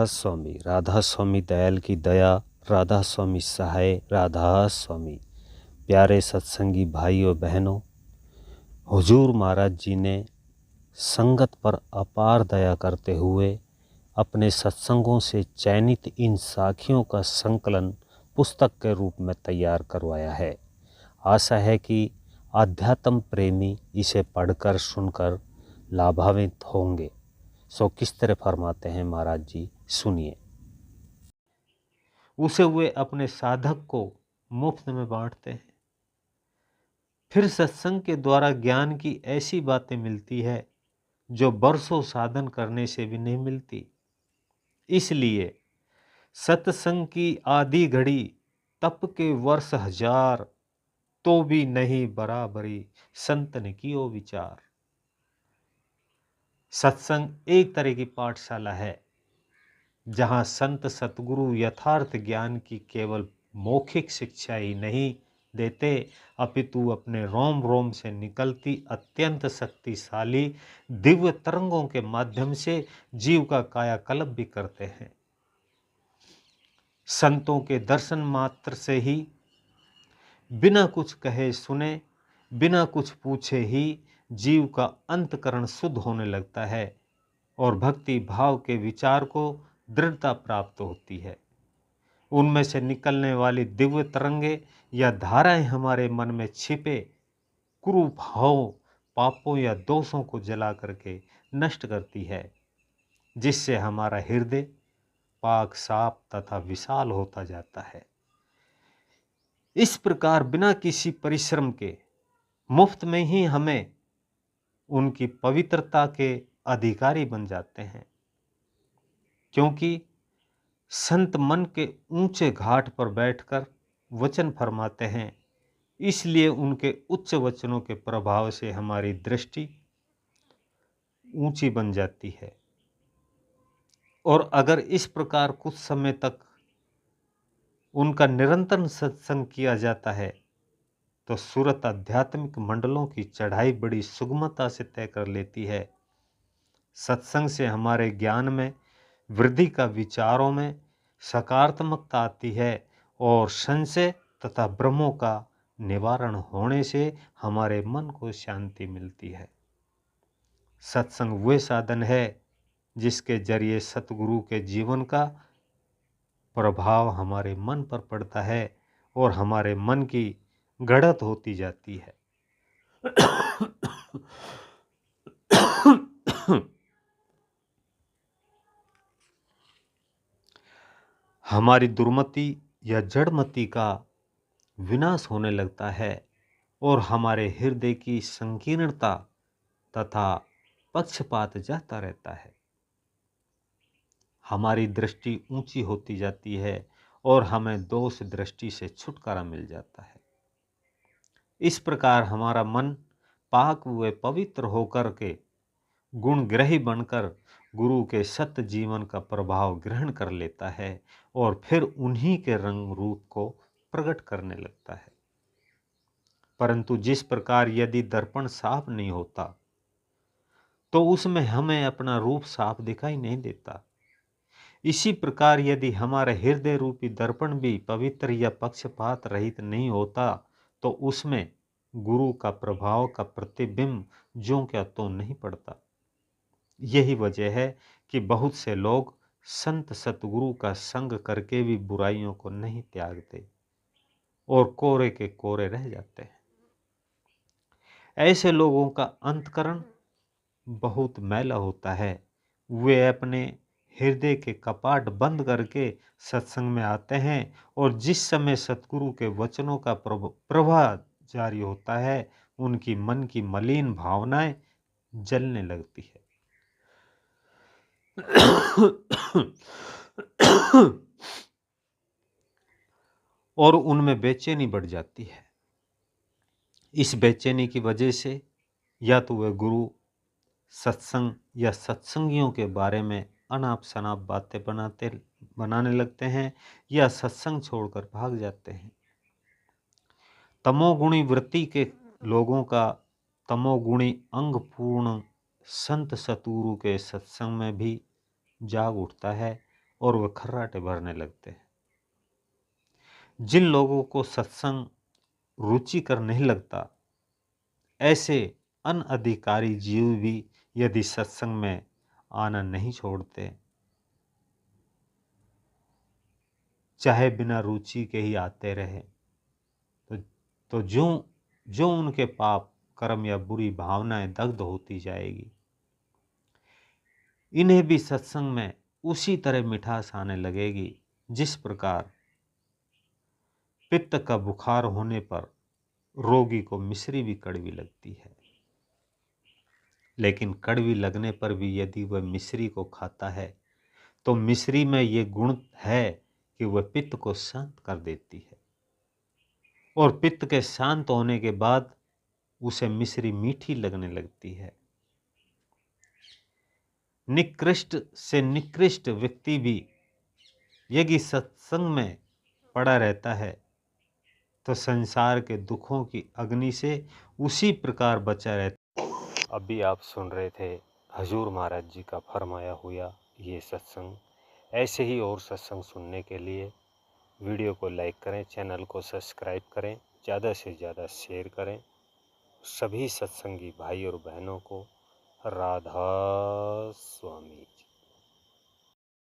राधा स्वामी दयाल की दया, राधा स्वामी सहाय, राधा स्वामी। प्यारे सत्संगी भाइयों बहनों, हुजूर महाराज जी ने संगत पर अपार दया करते हुए अपने सत्संगों से चयनित इन साखियों का संकलन पुस्तक के रूप में तैयार करवाया है। आशा है कि आध्यात्म प्रेमी इसे पढ़कर सुनकर लाभान्वित होंगे। सो किस तरह फरमाते हैं महाराज जी, सुनिए। उसे वे अपने साधक को मुफ्त में बांटते हैं। फिर सत्संग के द्वारा ज्ञान की ऐसी बातें मिलती है जो बरसों साधन करने से भी नहीं मिलती। इसलिए सत्संग की आधी घड़ी तप के वर्ष हजार, तो भी नहीं बराबरी संतन की ओ विचार। सत्संग एक तरह की पाठशाला है जहां संत सतगुरु यथार्थ ज्ञान की केवल मौखिक शिक्षा ही नहीं देते, अपितु अपने रोम रोम से निकलती अत्यंत शक्तिशाली दिव्य तरंगों के माध्यम से जीव का कायाकल्प भी करते हैं। संतों के दर्शन मात्र से ही, बिना कुछ कहे सुने, बिना कुछ पूछे ही जीव का अंतकरण शुद्ध होने लगता है और भक्ति भाव के विचार को दृढ़ता प्राप्त होती है। उनमें से निकलने वाली दिव्य तरंगे या धाराएं हमारे मन में छिपे कुरूभावों, पापों या दोषों को जला करके नष्ट करती है, जिससे हमारा हृदय पाक साफ तथा विशाल होता जाता है। इस प्रकार बिना किसी परिश्रम के मुफ्त में ही हमें उनकी पवित्रता के अधिकारी बन जाते हैं, क्योंकि संत मन के ऊंचे घाट पर बैठकर वचन फरमाते हैं। इसलिए उनके उच्च वचनों के प्रभाव से हमारी दृष्टि ऊंची बन जाती है। और अगर इस प्रकार कुछ समय तक उनका निरंतर सत्संग किया जाता है तो सूरत आध्यात्मिक मंडलों की चढ़ाई बड़ी सुगमता से तय कर लेती है। सत्संग से हमारे ज्ञान में वृद्धि का, विचारों में सकारात्मकता आती है और संशय तथा भ्रमों का निवारण होने से हमारे मन को शांति मिलती है। सत्संग वह साधन है जिसके जरिए सतगुरु के जीवन का प्रभाव हमारे मन पर पड़ता है और हमारे मन की गढ़त होती जाती है। हमारी दुर्मति या जड़मति का विनाश होने लगता है और हमारे हृदय की संकीर्णता तथा पक्षपात जाता रहता है। हमारी दृष्टि ऊंची होती जाती है और हमें दोष दृष्टि से छुटकारा मिल जाता है। इस प्रकार हमारा मन पाक व पवित्र होकर के गुणग्रही बनकर गुरु के सत्य जीवन का प्रभाव ग्रहण कर लेता है और फिर उन्हीं के रंग रूप को प्रकट करने लगता है। परंतु जिस प्रकार यदि दर्पण साफ नहीं होता तो उसमें हमें अपना रूप साफ दिखाई नहीं देता, इसी प्रकार यदि हमारे हृदय रूपी दर्पण भी पवित्र या पक्षपात रहित नहीं होता तो उसमें गुरु का प्रभाव का प्रतिबिंब ज्यों क्या तो नहीं पड़ता। यही वजह है कि बहुत से लोग संत सतगुरु का संग करके भी बुराइयों को नहीं त्यागते और कोरे के कोरे रह जाते हैं। ऐसे लोगों का अंतकरण बहुत मैला होता है। वे अपने हृदय के कपाट बंद करके सत्संग में आते हैं और जिस समय सतगुरु के वचनों का प्रवाह जारी होता है उनकी मन की मलिन भावनाएं जलने लगती है। और उनमें बेचैनी बढ़ जाती है। इस बेचैनी की वजह से या तो वे गुरु, सत्संग या सत्संगियों के बारे में अनाप शनाप बातें बनाने लगते हैं या सत्संग छोड़कर भाग जाते हैं। तमोगुणी वृत्ति के लोगों का तमोगुणी अंग पूर्ण संत सतगुरु के सत्संग में भी जाग उठता है और वे खर्राटे भरने लगते हैं। जिन लोगों को सत्संग रुचिकर नहीं लगता, ऐसे अनधिकारी जीव भी यदि सत्संग में आना नहीं छोड़ते, चाहे बिना रुचि के ही आते रहे, तो जो उनके पाप कर्म या बुरी भावनाएं दग्ध होती जाएगी। इन्हें भी सत्संग में उसी तरह मिठास आने लगेगी जिस प्रकार पित्त का बुखार होने पर रोगी को मिश्री भी कड़वी लगती है। लेकिन कड़वी लगने पर भी यदि वह मिश्री को खाता है तो मिश्री में ये गुण है कि वह पित्त को शांत कर देती है, और पित्त के शांत होने के बाद उसे मिश्री मीठी लगने लगती है। निकृष्ट से निकृष्ट व्यक्ति भी यदि सत्संग में पड़ा रहता है तो संसार के दुखों की अग्नि से उसी प्रकार बचा रहता है। अभी आप सुन रहे थे हजूर महाराज जी का फरमाया हुआ ये सत्संग। ऐसे ही और सत्संग सुनने के लिए वीडियो को लाइक करें, चैनल को सब्सक्राइब करें, ज़्यादा से ज़्यादा शेयर करें। सभी सत्संगी भाई और बहनों को राधा स्वामी।